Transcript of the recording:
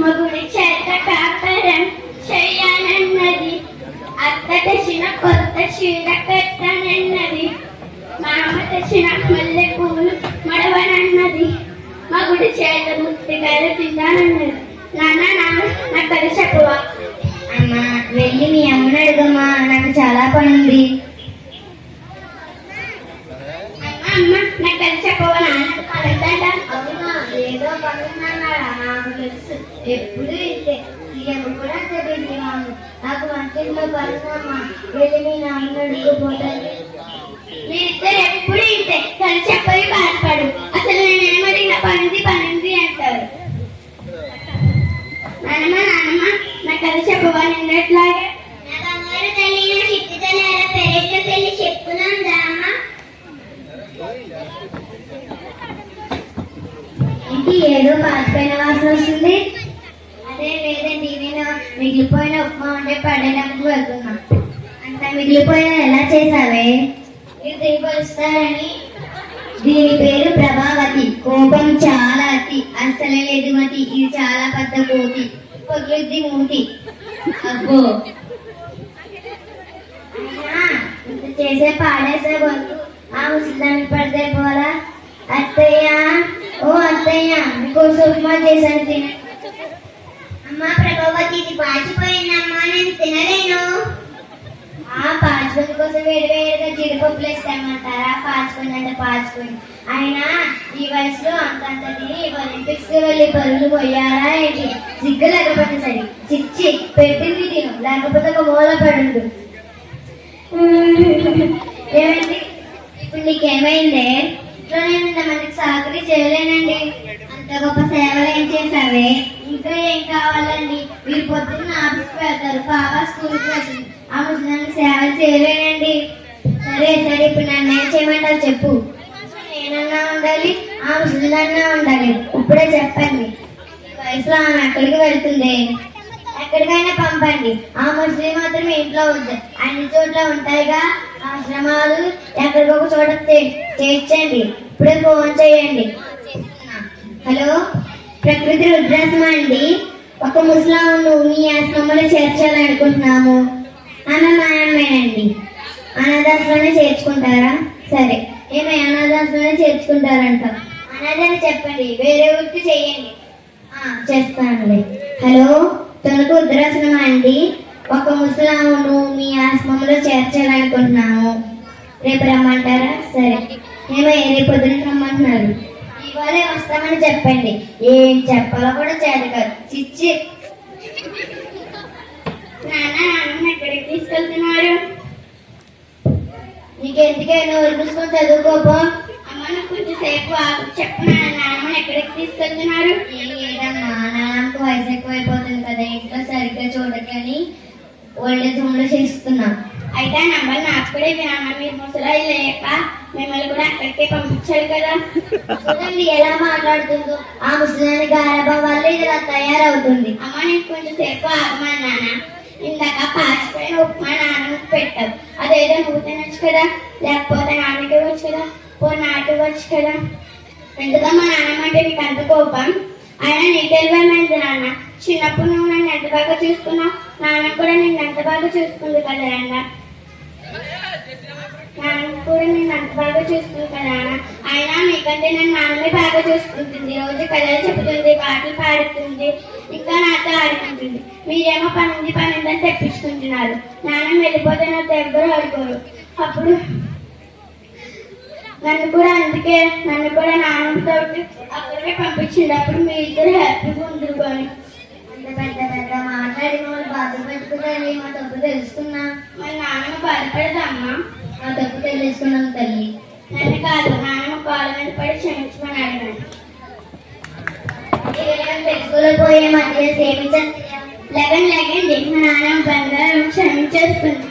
మగుడి చేత కాపరం చెయ్యానన్నది, అత్త తెచ్చిన కొత్త చీర కట్టనన్నది, మామ తెచ్చిన మల్లె పువ్వులు మడవనన్నది, మగుడి చేత ముత్తికాయలు తింటానన్నది. నాన్న నాకు అది చెప్పవా? అమ్మా వెళ్ళి మీ అమ్మని అడుగమ్మా, నాకు చాలా పని ఉంది. అమ్మ నాకు అది చెప్పవా? నాన్న పనుందంట. అవునా, ఏదో పనున్నాడా? నాకు తెలుసు, ఎప్పుడు ఇంతే. కూడా తెలియదు నాకు మంచిలో పనున్నామా, వెళ్ళి మీ నాన్న అడుగుపోతాను. మీరిద్దరు ఎప్పుడు ఇంతే, కలిసి చెప్పవి బాధపడు. అసలు నేనేమడిగిన పనింది అంటారు. నాన్నమ్మ నాకు అది చెప్పవా? నిన్నట్లాగే నా బంగారు తల్లి, నా చిట్టి తల్లి, అలా పెరట్లోకి వెళ్ళి చెప్తున్నాం రామా. ఇంటి ఏదో పాచిపోయిన వాసన వస్తుంది. అదే లేదండి, నేను మిగిలిపోయిన ఉప్మా ఉంటే పడేయడానికి వెళ్తున్నా. అంత మిగిలిపోయిన ఎలా చేసావే? ఇది దిగొస్తారని. దీని పేరు ప్రభావతి, కోపం చాలా అతి, అస్సలే లేదు మతి, ఇది చాలా పెద్ద కోతి, పొగిలిద్ది మూతి. అబ్బో ఇంత చేసే పాడేసే వద్దు, ఆ ముసలిదానికి పడితే పోలా. అత్తయ్య, ఓ అత్తయ్య, మీకోసం ఉప్మా చేశాను తిన. అమ్మా ప్రభావతి, ఇది పాచిపోయిందమ్మా, నేను తినలేను. ఆ పాచిపోయిన కోసం వేడివేడిగా జీడిపప్పులు వేస్తామంటారా? పాచిపోయిందంటే పాచిపోయింది. అయినా ఈ వయసులో అంతంత తిని ఒలింపిక్స్ కి వెళ్ళి పరుగులు పోయారా ఏంటి? సిగ్గు లేకపోతే సరే, చిచ్చి పెట్టింది తిను, లేకపోతే ఒక మూల పడుండు. ఏమైంది ఇప్పుడు? నీకేమైందే? ఇంట్లో నేను ఇంతమందికి సహకరి చేయలేనండి. అంత గొప్ప సేవలు ఏం చేశావే? ఇంకా ఏం కావాలండి? మీరు పొద్దున్న ఆఫీస్కి వెళ్తారు, బాగా స్కూల్కి వెళ్తుంది, ఆ ముసలానికి సేవలు చేయలేనండి. సరే సరే, ఇప్పుడు నన్ను ఏం చేయమంటారు చెప్పు. నేనన్నా ఉండాలి, ఆ ముసలిదన్నా ఉండాలి, ఇప్పుడే చెప్పండి. ఈ వయసులో ఆమె ఎక్కడికి వెళ్తుంది? ఎక్కడికైనా పంపండి, ఆ ముసలి మాత్రం ఇంట్లో వద్దు. అన్ని చోట్ల ఉంటాయిగా ఆశ్రమాలు, ఎక్కడికొక చోట చేర్చండి. ఇప్పుడే ఫోన్ చేయండి. హలో, ప్రకృతి రుద్రాశ్రమం అండి. ఒక ముసలామును మీ ఆశ్రమంలో చేర్చాలనుకుంటున్నాము. ఆమె మా అమ్మేనండి. అనాథాశ్రమంలో చేర్చుకుంటారా? సరే, ఏమి అనాథాశ్రమంలో చేర్చుకుంటారంట. అనాథని చెప్పండి, వేరే ఊరికి చెయ్యండి. చేస్తానులే. హలో, తొనకు రుద్రాశ్రమం అండి. ఒక ముసలామును మీ ఆశ్రమంలో చేర్చాలనుకుంటున్నాము. రేపు రమ్మంటారా? సరే, ఏమో రేపు పొద్దున రమ్మంటున్నారు. ఇవాళే వస్తామని చెప్పండి. ఏం చెప్పాలో కూడా చేత కాదు, చిచ్చి. నాన్న ఎక్కడికి తీసుకెళ్తున్నారు? నీకెందుకైనా ఊరిపుసుకొని చదువుకోపో. అమ్మ నాకు కొంచెం సేపు చెప్పు. నాన్నమ్మని ఎక్కడికి తీసుకెళ్తున్నారు? ఏదమ్మా, నాన్నకు వయసు ఎక్కువైపోతుంది కదా, ఇంట్లో సరిగ్గా చూడకని ఓల్డేజ్ హోమ్ లో చేస్తున్నా. అయితే ఆ నంబర్ నాకు కూడా ఇవి. నాన్న మీరు ముసలాయి లేక మిమ్మల్ని కూడా అక్కడికే పంపించాలి కదా. చూడండి ఎలా మాట్లాడుతుందో, ఆ ముసలాన్ని గారాబం వల్ల ఇది ఇలా తయారవుతుంది. అమ్మ నీకు కొంచెం సేపు ఆగమని నాన్న. ఇందాక పాచిపోయిన ఉప్మా నాన్న పెట్టావు, అదేదో నువ్వు తినొచ్చు కదా, లేకపోతే నాన్నకి ఇవ్వచ్చు కదా, నాకు ఇవ్వచ్చు కదా. ఎందుకమ్మా నాన్నమ్మ అంటే నీకు అంత కోపం? అయినా నీ తెలివైంది నాన్న. చిన్నప్పుడు నువ్వు నన్ను ఎంత బాగా చూసుకున్నావు, నాన్న కూడా నిన్ను ఎంత బాగా చూసుకుంది కదా నాన్న. నాన్న కూడా నిన్ను అంత బాగా చూసుకుంది కదా నాన్న. అయినా మీకంటే నన్ను నాన్నమే బాగా చూసుకుంటుంది. రోజు కథలు చెబుతుంది, పాటలు పాడుతుంది, ఇంకా నాతో ఆడుకుంటుంది. మీరేమో పనిందని తెప్పించుకుంటున్నారు. నాన్న వెళ్ళిపోతే నాతో ఎవ్వరూ ఆడుకోరు. అప్పుడు నన్ను కూడా నాన్నతో అక్కడికే పంపించింది. అప్పుడు మీ ఇద్దరు హ్యాపీగా ఉందిరుకొని. అంత పెద్ద మాట్లాడి వాళ్ళు బాధ పెట్టుకుంటారు. మా తప్పు తెలుసుకున్నా. మరి నాన్నమ్మ బాధపడదమ్మా? మా తప్పు తెలుసుకున్నాం తల్లి. నన్ను కాదు, నాన్నమ్మ కాళ్ళ మీద పడి క్షమించమని అడిగాను. తెలుసుకోలేకపోయే మధ్య సేవించండి. లెగండి, మా నాన్నమ్మ బంగారం క్షమించేస్తుంది.